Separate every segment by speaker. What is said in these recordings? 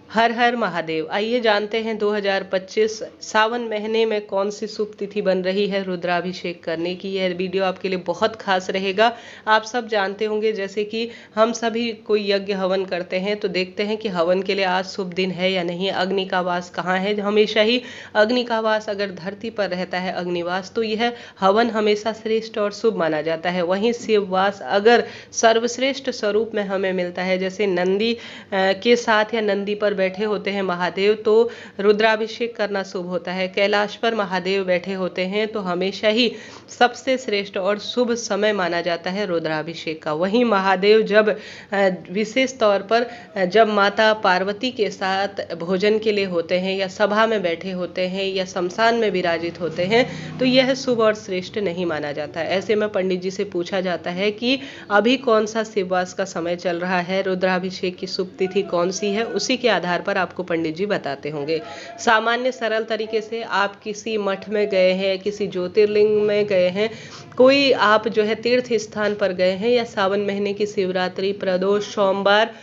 Speaker 1: हर हर महादेव। आइए जानते हैं 2025 सावन महीने में कौन सी शुभ तिथि बन रही है रुद्राभिषेक करने की। यह वीडियो आपके लिए बहुत खास रहेगा। आप सब जानते होंगे जैसे कि हम सभी कोई यज्ञ हवन करते हैं तो देखते हैं कि हवन के लिए आज शुभ दिन है या नहीं, अग्नि का वास कहाँ है। हमेशा ही अग्नि का वास अगर धरती पर रहता है अग्निवास, तो यह हवन हमेशा श्रेष्ठ और शुभ माना जाता है। वहीं शिववास अगर सर्वश्रेष्ठ स्वरूप में हमें मिलता है, जैसे नंदी के साथ या नंदी पर बैठे होते हैं महादेव, तो रुद्राभिषेक करना शुभ होता है। कैलाश पर महादेव बैठे होते हैं तो हमेशा ही सबसे श्रेष्ठ और शुभ समय माना जाता है रुद्राभिषेक का। वहीं महादेव जब विशेष तौर पर जब माता पार्वती के साथ भोजन के लिए होते हैं या सभा में बैठे होते हैं या शमशान में विराजित होते हैं तो यह शुभ और श्रेष्ठ नहीं माना जाता है। ऐसे में पंडित जी से पूछा जाता है कि अभी कौन सा शिववास का समय चल रहा है, रुद्राभिषेक की शुभ तिथि कौन सी है, उसी के आधार पर आपको पंडित जी बताते होंगे। सामान्य सरल तरीके से आप किसी मठ में गए हैं, किसी ज्योतिर्लिंग में गए हैं, कोई आप जो है तीर्थ स्थान पर गए हैं या सावन महीने की शिवरात्रि, प्रदोष, सोमवार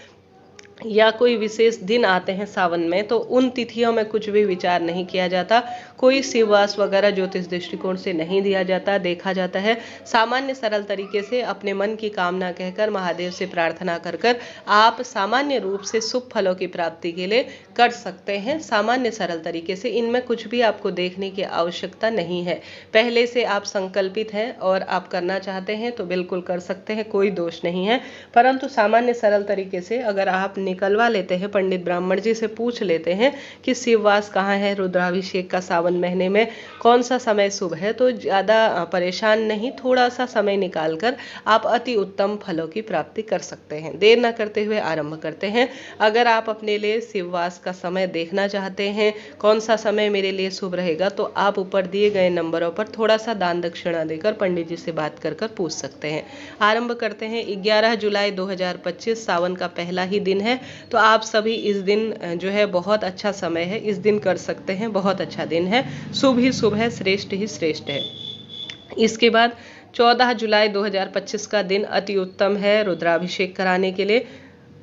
Speaker 1: या कोई विशेष दिन आते हैं सावन में, तो उन तिथियों में कुछ भी विचार नहीं किया जाता। कोई शिववास वगैरह ज्योतिष दृष्टिकोण से नहीं दिया जाता, देखा जाता है। सामान्य सरल तरीके से अपने मन की कामना कहकर महादेव से प्रार्थना कर कर आप सामान्य रूप से शुभ फलों की प्राप्ति के लिए कर सकते हैं। सामान्य सरल तरीके से इनमें कुछ भी आपको देखने की आवश्यकता नहीं है। पहले से आप संकल्पित हैं और आप करना चाहते हैं तो बिल्कुल कर सकते हैं, कोई दोष नहीं है। परंतु सामान्य सरल तरीके से अगर आप निकलवा लेते हैं, पंडित ब्राह्मण जी से पूछ लेते हैं कि शिववास कहाँ है, रुद्राभिषेक का सावन महीने में कौन सा समय शुभ है, तो ज़्यादा परेशान नहीं, थोड़ा सा समय निकालकर आप अति उत्तम फलों की प्राप्ति कर सकते हैं। देर न करते हुए आरंभ करते हैं। अगर आप अपने लिए शिववास का समय देखना चाहते हैं, कौन सा समय मेरे लिए शुभ रहेगा, तो आप ऊपर दिए गए नंबरों पर थोड़ा सा दान दक्षिणा देकर पंडित जी से बात कर कर पूछ सकते हैं। आरंभ करते हैं। 11 जुलाई 2025 सावन का पहला ही दिन है, तो आप सभी इस दिन जो है बहुत अच्छा समय है, इस दिन कर सकते हैं, बहुत अच्छा दिन है, शुभ ही शुभ है, श्रेष्ठ ही श्रेष्ठ है। इसके बाद 14 जुलाई 2025 का दिन अति उत्तम है रुद्राभिषेक कराने के लिए,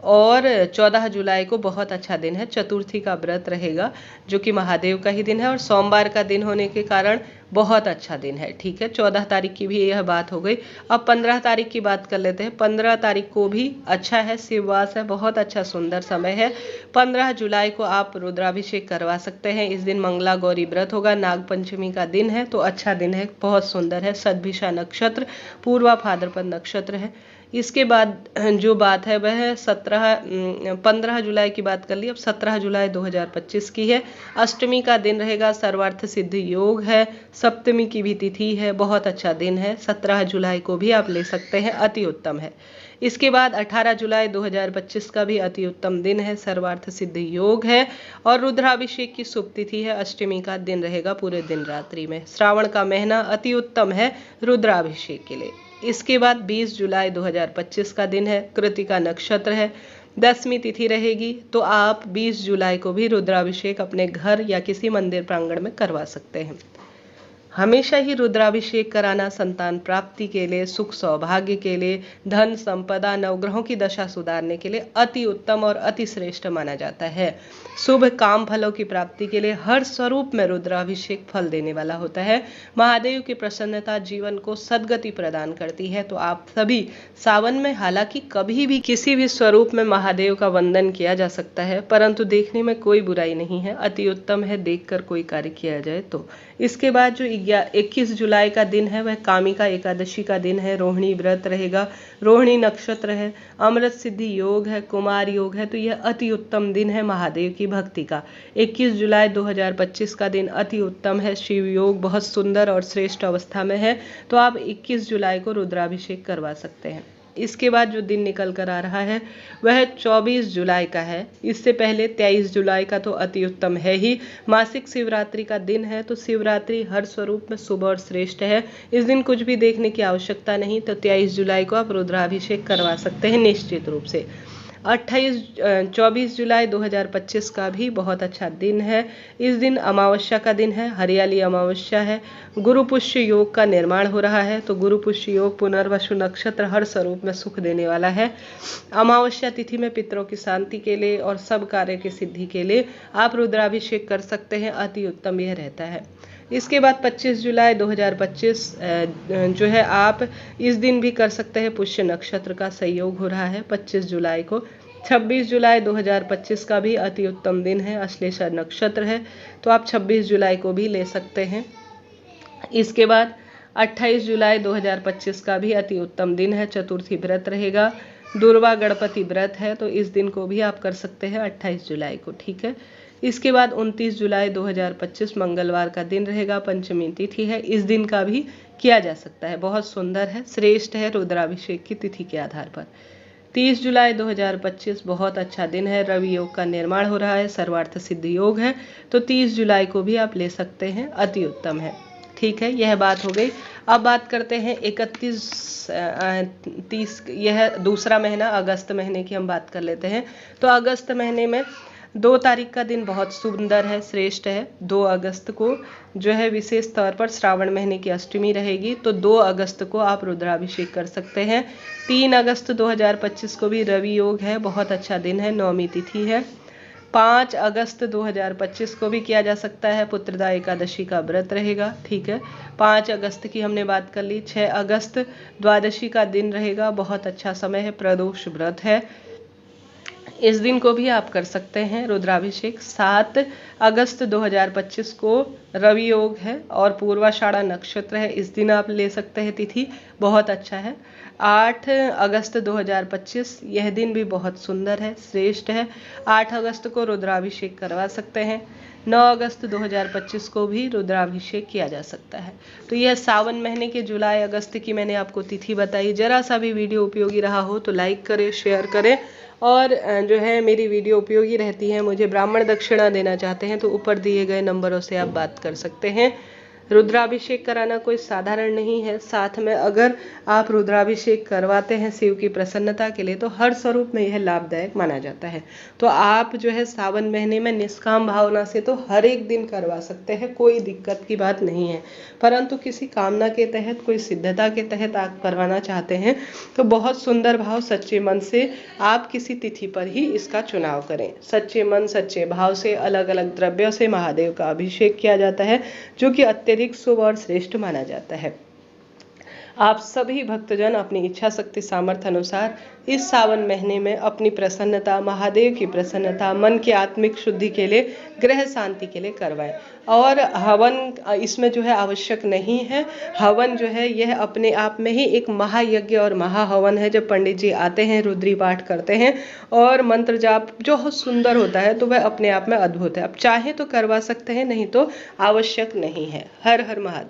Speaker 1: और 14 जुलाई को बहुत अच्छा दिन है, चतुर्थी का व्रत रहेगा जो कि महादेव का ही दिन है और सोमवार का दिन होने के कारण बहुत अच्छा दिन है। ठीक है, 14 तारीख की भी यह बात हो गई। अब 15 तारीख की बात कर लेते हैं। 15 तारीख को भी अच्छा है, शिववास है, बहुत अच्छा सुंदर समय है। 15 जुलाई को आप रुद्राभिषेक करवा सकते हैं। इस दिन मंगला गौरी व्रत होगा, नाग पंचमी का दिन है, तो अच्छा दिन है, बहुत सुंदर है। सदभिषा नक्षत्र, पूर्वा भाद्रपद नक्षत्र है। इसके बाद जो बात है वह 15 जुलाई की बात कर ली। अब 17 जुलाई 2025 की है। अष्टमी का दिन रहेगा, सर्वार्थ सिद्धि योग है, सप्तमी की भी तिथि है, बहुत अच्छा दिन है। 17 जुलाई को भी आप ले सकते हैं, अति उत्तम है। इसके बाद 18 जुलाई 2025 का भी अति उत्तम दिन है, सर्वार्थ सिद्धि योग है और रुद्राभिषेक की शुभ तिथि है। अष्टमी का दिन रहेगा पूरे दिन रात्रि में। श्रावण का महीना अति उत्तम है रुद्राभिषेक के लिए। इसके बाद 20 जुलाई 2025 का दिन है, कृतिका नक्षत्र है, 10वीं तिथि रहेगी, तो आप 20 जुलाई को भी रुद्राभिषेक अपने घर या किसी मंदिर प्रांगण में करवा सकते हैं। हमेशा ही रुद्राभिषेक कराना संतान प्राप्ति के लिए, सुख सौभाग्य के लिए, धन संपदा, नवग्रहों की दशा सुधारने के लिए अति उत्तम और अति श्रेष्ठ माना जाता है। शुभ काम फलों की प्राप्ति के लिए हर स्वरूप में रुद्राभिषेक फल देने वाला होता है। महादेव की प्रसन्नता जीवन को सद्गति प्रदान करती है। तो आप सभी सावन में हालांकि कभी भी किसी भी स्वरूप में महादेव का वंदन किया जा सकता है, परंतु देखने में कोई बुराई नहीं है, अति उत्तम है देखकर कोई कार्य किया जाए तो। इसके बाद जो 21 जुलाई का दिन है वह कामिका एकादशी का दिन है, रोहिणी व्रत रहेगा, रोहिणी नक्षत्र है, अमृत सिद्धि योग है, कुमार योग है, तो यह अति उत्तम दिन है महादेव की भक्ति का। 21 जुलाई 2025 का दिन अति उत्तम है, शिव योग बहुत सुंदर और श्रेष्ठ अवस्था में है, तो आप 21 जुलाई को रुद्राभिषेक करवा सकते हैं। इसके बाद जो दिन निकल कर आ रहा है वह 24 जुलाई का है। इससे पहले 23 जुलाई का तो अति उत्तम है ही, मासिक शिवरात्रि का दिन है, तो शिवरात्रि हर स्वरूप में शुभ और श्रेष्ठ है। इस दिन कुछ भी देखने की आवश्यकता नहीं, तो 23 जुलाई को आप रुद्राभिषेक करवा सकते हैं निश्चित रूप से। 24 जुलाई 2025 का भी बहुत अच्छा दिन है। इस दिन अमावस्या का दिन है, हरियाली अमावस्या है। गुरु पुष्य योग का निर्माण हो रहा है, तो गुरु पुष्य योग पुनर्वसु नक्षत्र हर स्वरूप में सुख देने वाला है। अमावस्या तिथि में पितरों की शांति के लिए और सब कार्य की सिद्धि के लिए आप रुद्राभिषेक कर सकते हैं, अति उत्तम यह रहता है। इसके बाद 25 जुलाई 2025 जो है आप इस दिन भी कर सकते हैं, पुष्य नक्षत्र का संयोग हो रहा है 25 जुलाई को। 26 जुलाई 2025 का भी अति उत्तम दिन है, अश्लेषा नक्षत्र है, तो आप 26 जुलाई को भी ले सकते हैं। इसके बाद 28 जुलाई 2025 का भी अति उत्तम दिन है, चतुर्थी व्रत रहेगा, दुर्वा गणपति व्रत है, तो इस दिन को भी आप कर सकते हैं 28 जुलाई को, ठीक है। इसके बाद 29 जुलाई 2025 मंगलवार का दिन रहेगा, पंचमी तिथि है, इस दिन का भी किया जा सकता है, बहुत सुंदर है, श्रेष्ठ है रुद्राभिषेक की तिथि के आधार पर। 30 जुलाई 2025 बहुत अच्छा दिन है, रवि योग का निर्माण हो रहा है, सर्वार्थ सिद्ध योग है, तो 30 जुलाई को भी आप ले सकते हैं, अति उत्तम है, ठीक है। यह बात हो गई। अब बात करते हैं 31-30, यह दूसरा महीना अगस्त महीने की हम बात कर लेते हैं। तो अगस्त महीने में 2 तारीख का दिन बहुत सुंदर है, श्रेष्ठ है। 2 अगस्त को जो है विशेष तौर पर श्रावण महीने की अष्टमी रहेगी, तो 2 अगस्त को आप रुद्राभिषेक कर सकते हैं। 3 अगस्त 2025 को भी रवि योग है, बहुत अच्छा दिन है, नवमी तिथि है। 5 अगस्त 2025 को भी किया जा सकता है, पुत्रदा एकादशी का व्रत रहेगा, ठीक है। 5 अगस्त की हमने बात कर ली। 6 अगस्त द्वादशी का दिन रहेगा, बहुत अच्छा समय है, प्रदोष व्रत है, इस दिन को भी आप कर सकते हैं रुद्राभिषेक। 7 अगस्त 2025 को रवि योग है और पूर्वाषाढ़ा नक्षत्र है, इस दिन आप ले सकते हैं तिथि, बहुत अच्छा है। 8 अगस्त 2025 यह दिन भी बहुत सुंदर है, श्रेष्ठ है, 8 अगस्त को रुद्राभिषेक करवा सकते हैं। 9 अगस्त 2025 को भी रुद्राभिषेक किया जा सकता है। तो यह सावन महीने के जुलाई अगस्त की मैंने आपको तिथि बताई। जरा सा भी वीडियो उपयोगी रहा हो तो लाइक करें, शेयर करें, और जो है मेरी वीडियो उपयोगी रहती है, मुझे ब्राह्मण दक्षिणा देना चाहते हैं तो ऊपर दिए गए नंबरों से आप बात कर सकते हैं। रुद्राभिषेक कराना कोई साधारण नहीं है, साथ में अगर आप रुद्राभिषेक करवाते हैं शिव की प्रसन्नता के लिए तो हर स्वरूप में यह लाभदायक माना जाता है। तो आप जो है सावन महीने में निष्काम भावना से तो हर एक दिन करवा सकते हैं, कोई दिक्कत की बात नहीं है, परंतु किसी कामना के तहत, कोई सिद्धता के तहत आप करवाना चाहते हैं तो बहुत सुंदर भाव सच्चे मन से आप किसी तिथि पर ही इसका चुनाव करें। सच्चे मन सच्चे भाव से अलग अलग द्रव्यों से महादेव का अभिषेक किया जाता है, जो कि अत्यधिक शुभ और श्रेष्ठ माना जाता है। आप सभी भक्तजन अपनी इच्छा शक्ति सामर्थ्य अनुसार इस सावन महीने में अपनी प्रसन्नता, महादेव की प्रसन्नता, मन की आत्मिक शुद्धि के लिए, ग्रह शांति के लिए करवाएं। और हवन इसमें जो है आवश्यक नहीं है, हवन जो है यह अपने आप में ही एक महायज्ञ और महाहवन है। जब पंडित जी आते हैं, रुद्री पाठ करते हैं और मंत्र जाप जो सुंदर होता है, तो वह अपने आप में अद्भुत है। आप चाहें तो करवा सकते हैं, नहीं तो आवश्यक नहीं है। हर हर महादेव।